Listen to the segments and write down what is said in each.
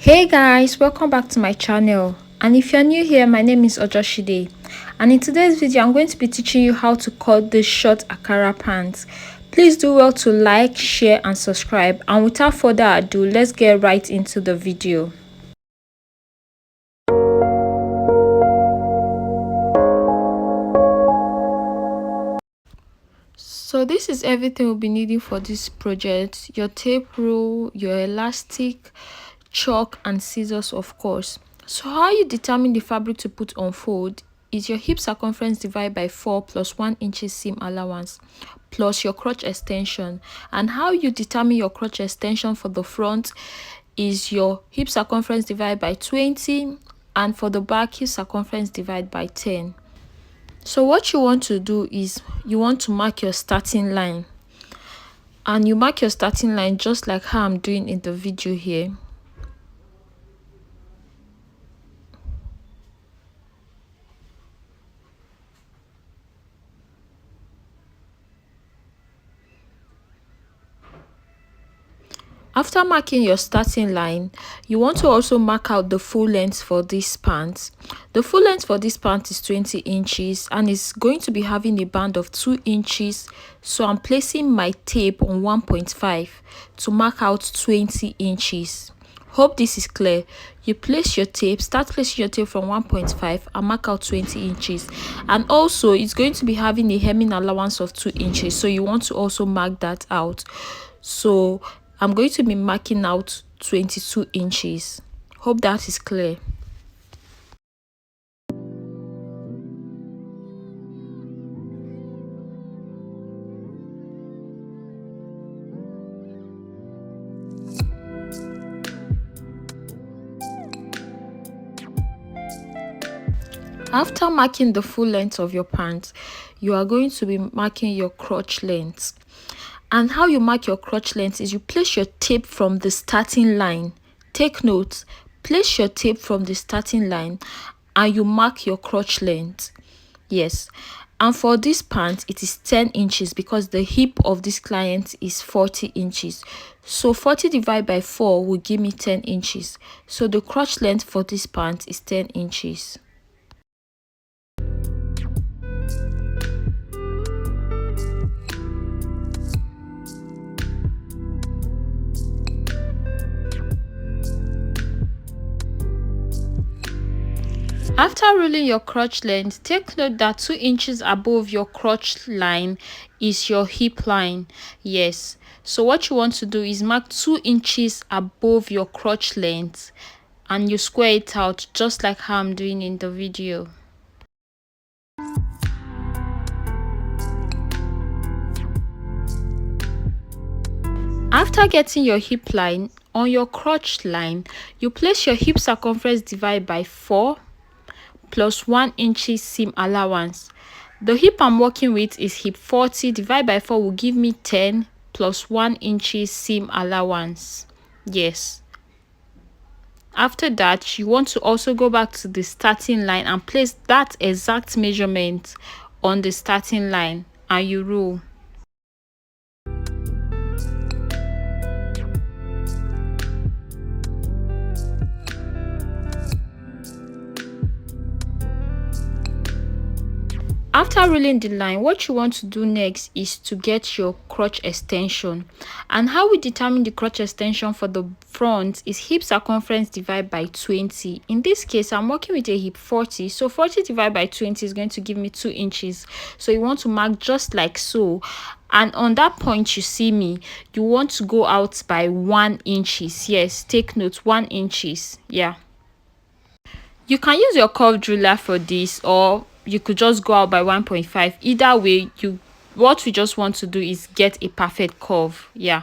Hey guys, welcome back to my channel. And if you're new here, my name is Ojoshide. And in today's video, I'm going to be teaching you how to cut this short Ankara pants. Please do well to like, share and subscribe. And without further ado, let's get right into the video. So this is everything we'll be needing for this project: your tape roll, your elastic, chalk and scissors, of course. So how you determine the fabric to put on fold is your hip circumference divided by 4 plus 1 inch seam allowance plus your crotch extension. And how you determine your crotch extension for the front is your hip circumference divided by 20, and for the back, hip circumference divided by 10. So what you want to do is you want to mark your starting line, and you mark your starting line just like how I'm doing in the video here. After marking your starting line, you want to also mark out the full length for this pant. The full length for this pant is 20 inches and it's going to be having a band of 2 inches. So I'm placing my tape on 1.5 to mark out 20 inches. Hope this is clear. You place your tape, start placing your tape from 1.5 and mark out 20 inches. And also it's going to be having a hemming allowance of 2 inches. So you want to also mark that out. So I'm going to be marking out 22 inches. Hope that is clear. After marking the full length of your pants, you are going to be marking your crotch length. And how you mark your crotch length is you place your tape from the starting line. Take note, place your tape from the starting line and you mark your crotch length. Yes. And for this pant, it is 10 inches because the hip of this client is 40 inches. So 40 divided by 4 will give me 10 inches. So the crotch length for this pant is 10 inches. After ruling your crotch length, take note that 2 inches above your crotch line is your hip line. Yes. So what you want to do is mark 2 inches above your crotch length and you square it out just like how I'm doing in the video. After getting your hip line, on your crotch line, you place your hip circumference divided by 4 plus 1 inch seam allowance. The hip I'm working with is hip 40 divided by 4 will give me 10 plus 1 inch seam allowance. Yes. After that, you want to also go back to the starting line and place that exact measurement on the starting line and you rule. After ruling the line, what you want to do next is to get your crotch extension. And how we determine the crotch extension for the front is hip circumference divided by 20. In this case, I'm working with a hip 40. So 40 divided by 20 is going to give me 2 inches. So you want to mark just like so. And on that point you see me, you want to go out by 1 inches. Yes, take note, 1 inches. Yeah. You can use your curved ruler for this, or you could just go out by 1.5. Either way, what we just want to do is get a perfect curve. Yeah.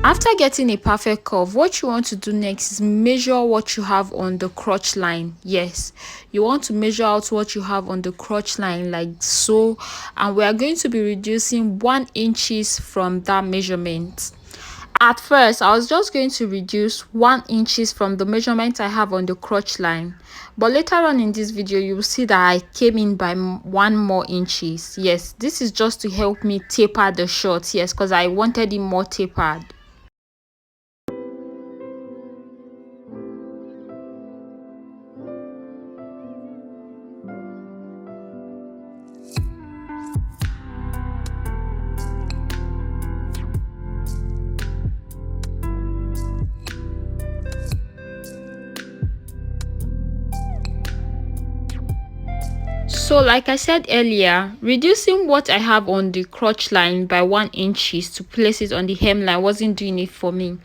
After getting a perfect curve, what you want to do next is measure what you have on the crotch line. Yes, you want to measure out what you have on the crotch line like so, and we are going to be reducing 1 inches from that measurement. At first, I was just going to reduce 1 inches from the measurement I have on the crotch line, But later on in this video, you will see that I came in by 1 more inches. Yes, this is just to help me taper the short. Yes, because I wanted it more tapered. So like I said earlier, reducing what I have on the crotch line by 1 inches to place it on the hemline wasn't doing it for me.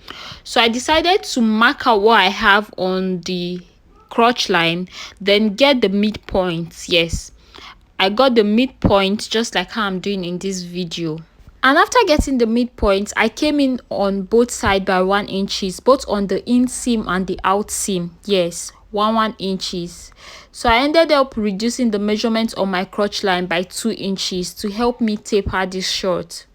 So I decided to mark out what I have on the crotch line, then get the midpoint. Yes, I got the midpoint just like how I'm doing in this video. And after getting the midpoint, I came in on both sides by 1 inches, both on the inseam and the out seam. Yes, 1 inches. So I ended up reducing the measurement on my crotch line by 2 inches to help me taper this short.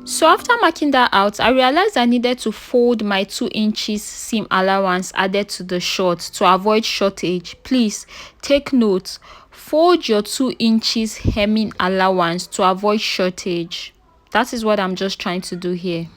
So after marking that out, I realized I needed to fold my 2 inches seam allowance added to the short to avoid shortage. Please take note, fold your 2 inches hemming allowance to avoid shortage. That is what I'm just trying to do here.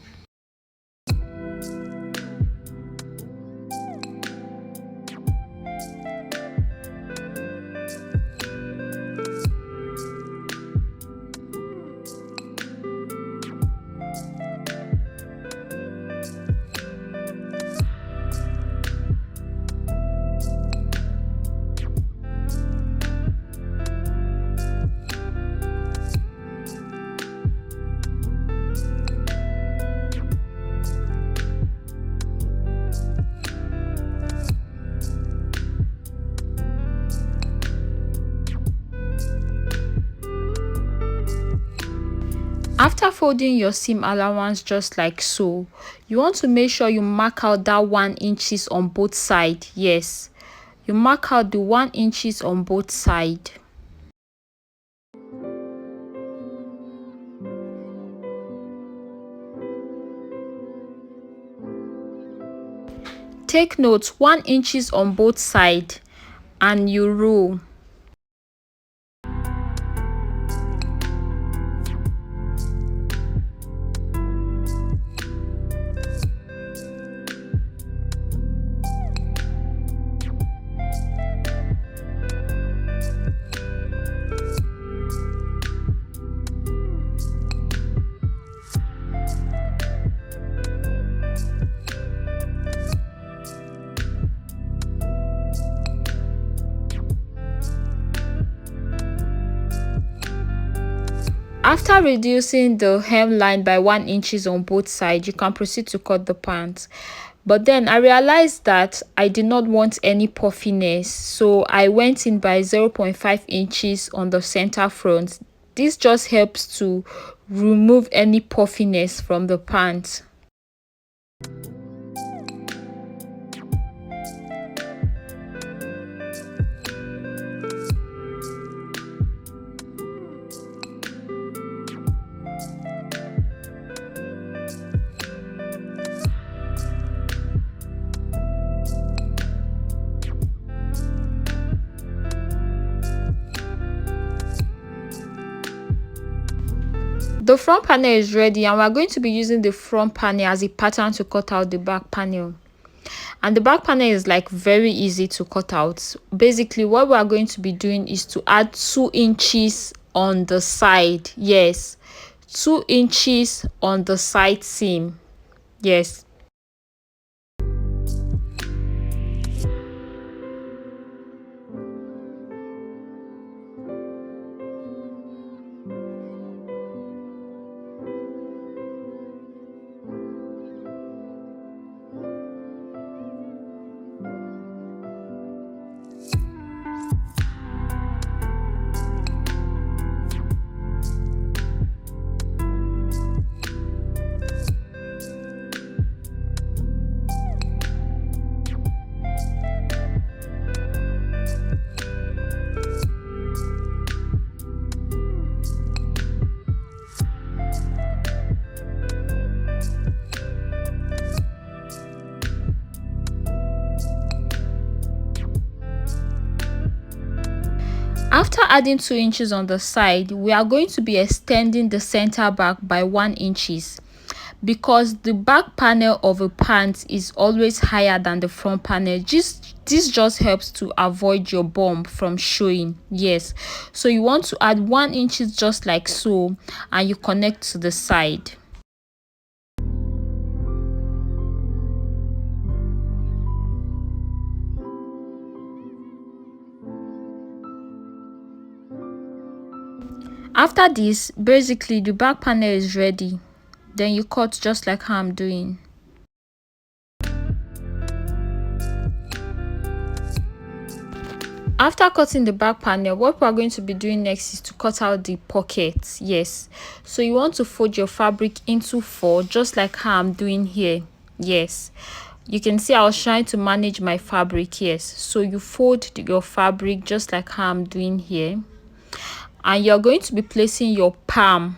After folding your seam allowance just like so, you want to make sure you mark out that 1 inches on both sides. Yes, you mark out the 1 inches on both sides. Take note, 1 inches on both sides, and you roll. After reducing the hemline by 1 inches on both sides, you can proceed to cut the pants. But then I realized that I did not want any puffiness, so I went in by 0.5 inches on the center front. This just helps to remove any puffiness from the pants. The front panel is ready, and we're going to be using the front panel as a pattern to cut out the back panel. And the back panel is like very easy to cut out. Basically, what we are going to be doing is to add 2 inches on the side. Yes, 2 inches on the side seam. Yes. After adding 2 inches on the side, we are going to be extending the center back by 1 inches, because the back panel of a pant is always higher than the front panel. This just helps to avoid your bum from showing. Yes, so you want to add 1 inches just like so, and you connect to the side. After this, basically the back panel is ready. Then you cut just like how I'm doing. After cutting the back panel, what we are going to be doing next is to cut out the pockets. Yes, so you want to fold your fabric into 4, just like how I'm doing here. Yes, you can see I was trying to manage my fabric. Yes, so you fold your fabric just like how I'm doing here, and you're going to be placing your palm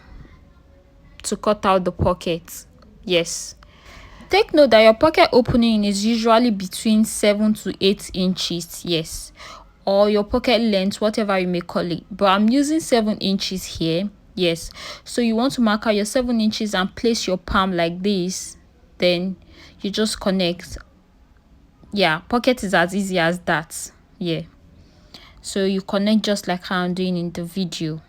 to cut out the pockets. Yes, take note that your pocket opening is usually between 7 to 8 inches. Yes, or your pocket length, whatever you may call it, but I'm using 7 inches here. Yes, so you want to mark out your 7 inches and place your palm like this, then you just connect. Yeah, pocket is as easy as that. Yeah, so you connect just like how I'm doing in the video.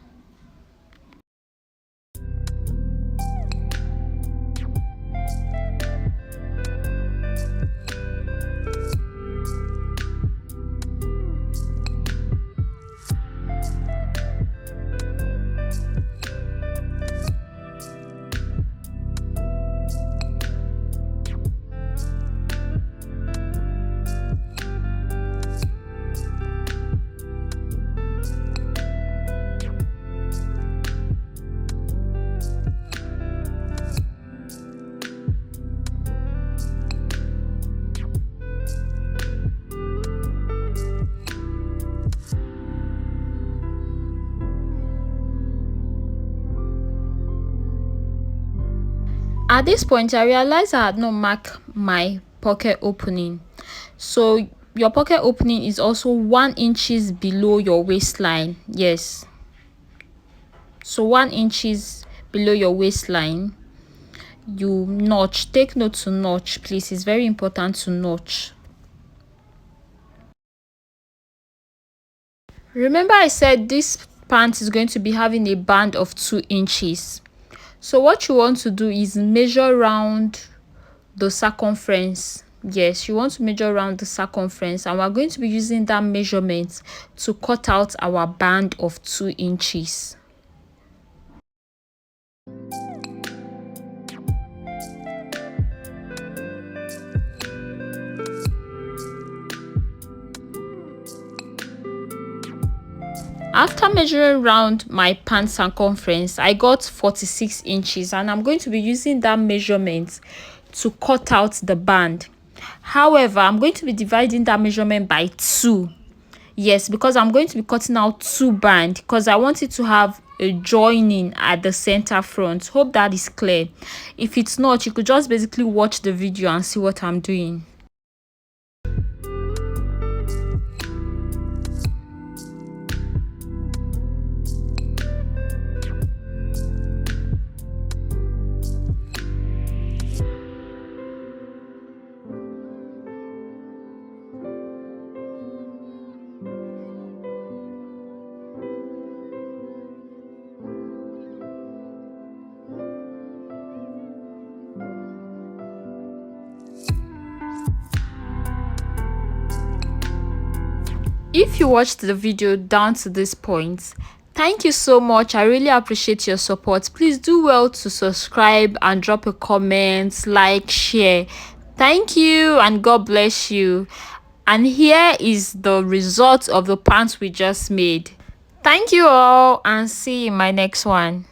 At this point, I realized I had not marked my pocket opening. So your pocket opening is also 1 inches below your waistline. Yes, so 1 inches below your waistline, you notch. Take note to notch, please. It's very important to notch. Remember I said this pant is going to be having a band of 2 inches. So what you want to do is measure round the circumference. Yes, you want to measure around the circumference, and we're going to be using that measurement to cut out our band of 2 inches. After measuring round my pant circumference, I got 46 inches, and I'm going to be using that measurement to cut out the band. However, I'm going to be dividing that measurement by 2. Yes, because I'm going to be cutting out 2 bands, because I want it to have a joining at the center front. Hope that is clear. If it's not, you could just basically watch the video and see what I'm doing. If you watched the video down to this point, thank you so much. I really appreciate your support. Please do well to subscribe and drop a comment, like, share. Thank you, and God bless you. And here is the result of the pants we just made. Thank you all, and see you in my next one.